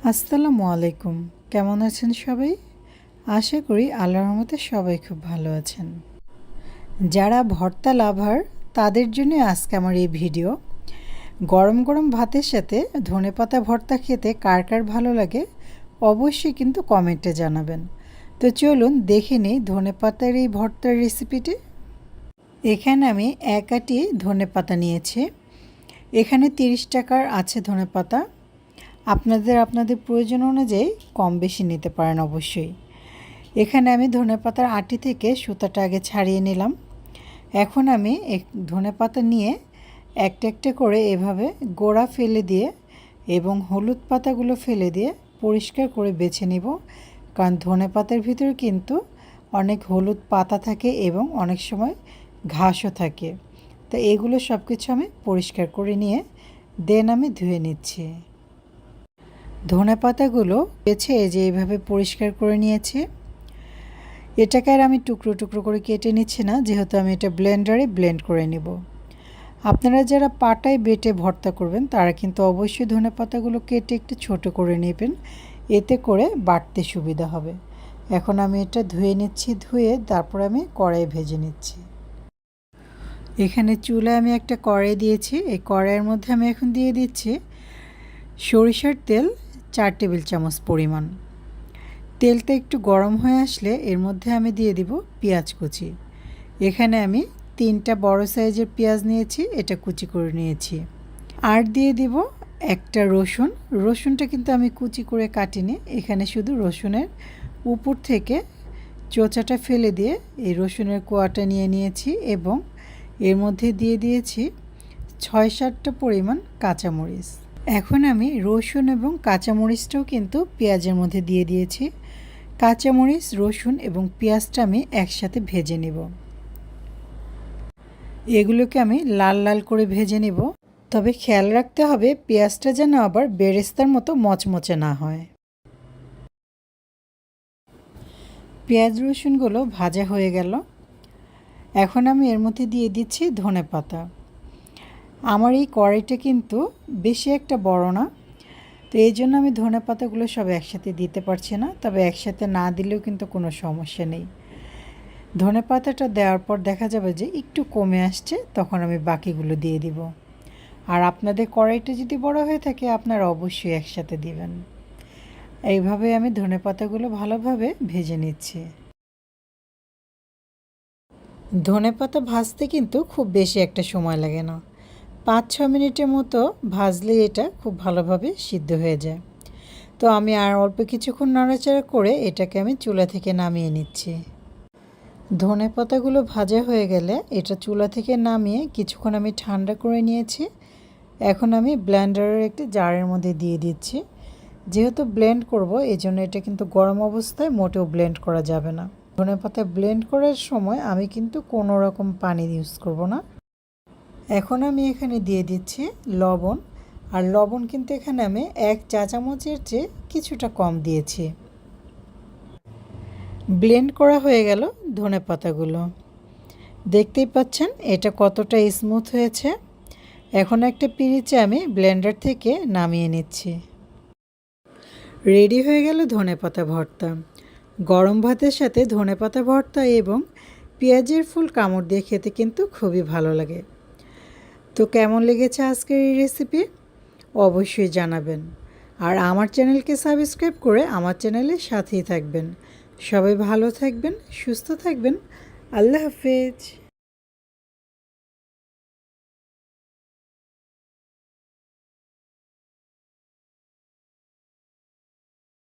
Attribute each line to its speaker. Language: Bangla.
Speaker 1: আসসালামু আলাইকুম। কেমন আছেন সবাই? আশা করি আল্লাহর রহমতে সবাই খুব ভালো আছেন। যারা ভর্তা লাভার তাদের জন্য আজকে আমার এই ভিডিও। গরম গরম ভাতের সাথে ধনেপাতা ভর্তা খেতে কার কার ভালো লাগে অবশ্যই কিন্তু কমেন্টে জানাবেন। তো চলুন দেখে নিই ধনেপাতার এই ভর্তার রেসিপিটি। এখানে আমি 1 আঁটি ধনেপাতা নিয়েছি। এখানে 30 টাকার আছে ধনেপাতা। আপনাদের প্রয়োজন অনুযায়ী কম বেশি নিতে পারেন অবশ্যই। এখানে আমি ধনেপাতার আঁটি থেকে সুতাটা আগে ছাড়িয়ে নিলাম। এখন আমি ধনেপাতা নিয়ে একটা একটা করে এভাবে গোড়া ফেলে দিয়ে এবং হলুদ পাতাগুলো ফেলে দিয়ে পরিষ্কার করে বেছে নিব, কারণ ধনেপাতার ভিতরে কিন্তু অনেক হলুদ পাতা থাকে এবং অনেক সময় ঘাসও থাকে। তো এগুলো সব কিছু আমি পরিষ্কার করে নিয়ে দেন আমি ধুয়ে নিচ্ছি। ধনেপাতাগুলো বেছে যে এইভাবে পরিষ্কার করে নিয়েছি। এটাকে আর আমি টুকরো টুকরো করে কেটে নিচ্ছি না, যেহেতু আমি এটা ব্লেন্ডারে ব্লেন্ড করে নেব। আপনারা যারা পাটায় বেটে ভর্তা করবেন তারা কিন্তু অবশ্যই ধনেপাতাগুলো কেটে একটু ছোট করে নেবেন, এতে করে বাটতে সুবিধা হবে। এখন আমি এটা ধুয়ে নিচ্ছি, ধুয়ে তারপর আমি কড়াই ভেজে নিচ্ছি। এখানে চুলায় আমি একটা কড়াই দিয়েছি। এই কড়াইয়ের মধ্যে আমি এখন দিয়ে দিচ্ছি সরিষার তেল 4 টেবিল চামচ পরিমাণ। তেলটা একটু গরম হয়ে আসলে এর মধ্যে আমি দিয়ে দিব পেঁয়াজ কুচি। এখানে আমি 3টা বড় সাইজের পেঁয়াজ নিয়েছি, এটা কুচি করে নিয়েছি। আর দিয়ে দিব একটা রসুন। রসুনটা কিন্তু আমি কুচি করে কাটিনি, এখানে শুধু রসুনের উপর থেকে চোচাটা ফেলে দিয়ে এই রসুনের কোয়াটা নিয়ে নিয়েছি এবং এর মধ্যে দিয়ে দিয়েছি 6-7টা পরিমাণ কাঁচামরিচ। এখন আমি রসুন এবং কাঁচামরিচটাও কিন্তু পেঁয়াজের মধ্যে দিয়ে দিয়েছি। কাঁচামরিচ, রসুন এবং পেঁয়াজটা আমি একসাথে ভেজে নেব। এগুলোকে আমি লাল লাল করে ভেজে নেব, তবে খেয়াল রাখতে হবে পেঁয়াজটা যেন আবার বেরেস্তার মতো মচমচে না হয়। পেঁয়াজ রসুনগুলো ভাজা হয়ে গেল। এখন আমি এর মধ্যে দিয়ে দিচ্ছি ধনেপাতা। আমার এই কড়াইটা কিন্তু বেশি একটা বড় না, তো এই জন্য আমি ধনেপাতাগুলো সব একসাথে দিতে পারছি না, তবে একসাথে না দিলেও কিন্তু কোনো সমস্যা নেই। ধনেপাতাটা দেওয়ার পর দেখা যাবে যে একটু কমে আসছে, তখন আমি বাকিগুলো দিয়ে দিব। আর আপনাদের কড়াইটা যদি বড় হয়ে থাকে আপনারা অবশ্যই একসাথে দিবেন। এইভাবে আমি ধনেপাতাগুলো ভালোভাবে ভেজে নিচ্ছি। ধনেপাতা ভাজতে কিন্তু খুব বেশি একটা সময় লাগে না, 5-6 মিনিটের মতো ভাজলে এটা খুব ভালোভাবে সিদ্ধ হয়ে যায়। তো আমি আর অল্প কিছুক্ষণ নাড়াচাড়া করে এটাকে আমি চুলা থেকে নামিয়ে নিচ্ছি। ধনেপাতাগুলো ভাজা হয়ে গেলে এটা চুলা থেকে নামিয়ে কিছুক্ষণ আমি ঠান্ডা করে নিয়েছি। এখন আমি ব্লেন্ডারের একটি জারের মধ্যে দিয়ে দিচ্ছি। যেহেতু ব্লেন্ড করব এই জন্য এটা কিন্তু গরম অবস্থায় মোটেও ব্লেন্ড করা যাবে না। ধনেপাতা ব্লেন্ড করার সময় আমি কিন্তু কোনো রকম পানি ইউজ করব না। এখন আমি এখানে দিয়ে দিচ্ছি লবণ। আর লবণ কিন্তু এখানে আমি 1 চা চামচের চেয়ে কিছুটা কম দিয়েছি। ব্লেন্ড করা হয়ে গেল ধনেপাতাগুলো। দেখতেই পাচ্ছেন এটা কতটা স্মুথ হয়েছে। এখন একটা পিরিচে আমি ব্লেন্ডার থেকে নামিয়ে নিচ্ছি। রেডি হয়ে গেল ধনেপাতা ভর্তা। গরম ভাতের সাথে ধনেপাতা ভর্তা এবং পেঁয়াজের ফুল কামড় দিয়ে খেতে কিন্তু খুবই ভালো লাগে। তো কেমন লেগেছে আজকের এই রেসিপি অবশ্যই জানাবেন। আর আমার চ্যানেলকে সাবস্ক্রাইব করে আমার চ্যানেলের সাথেই থাকবেন। সবাই ভালো থাকবেন, সুস্থ থাকবেন। আল্লাহ হাফেজ।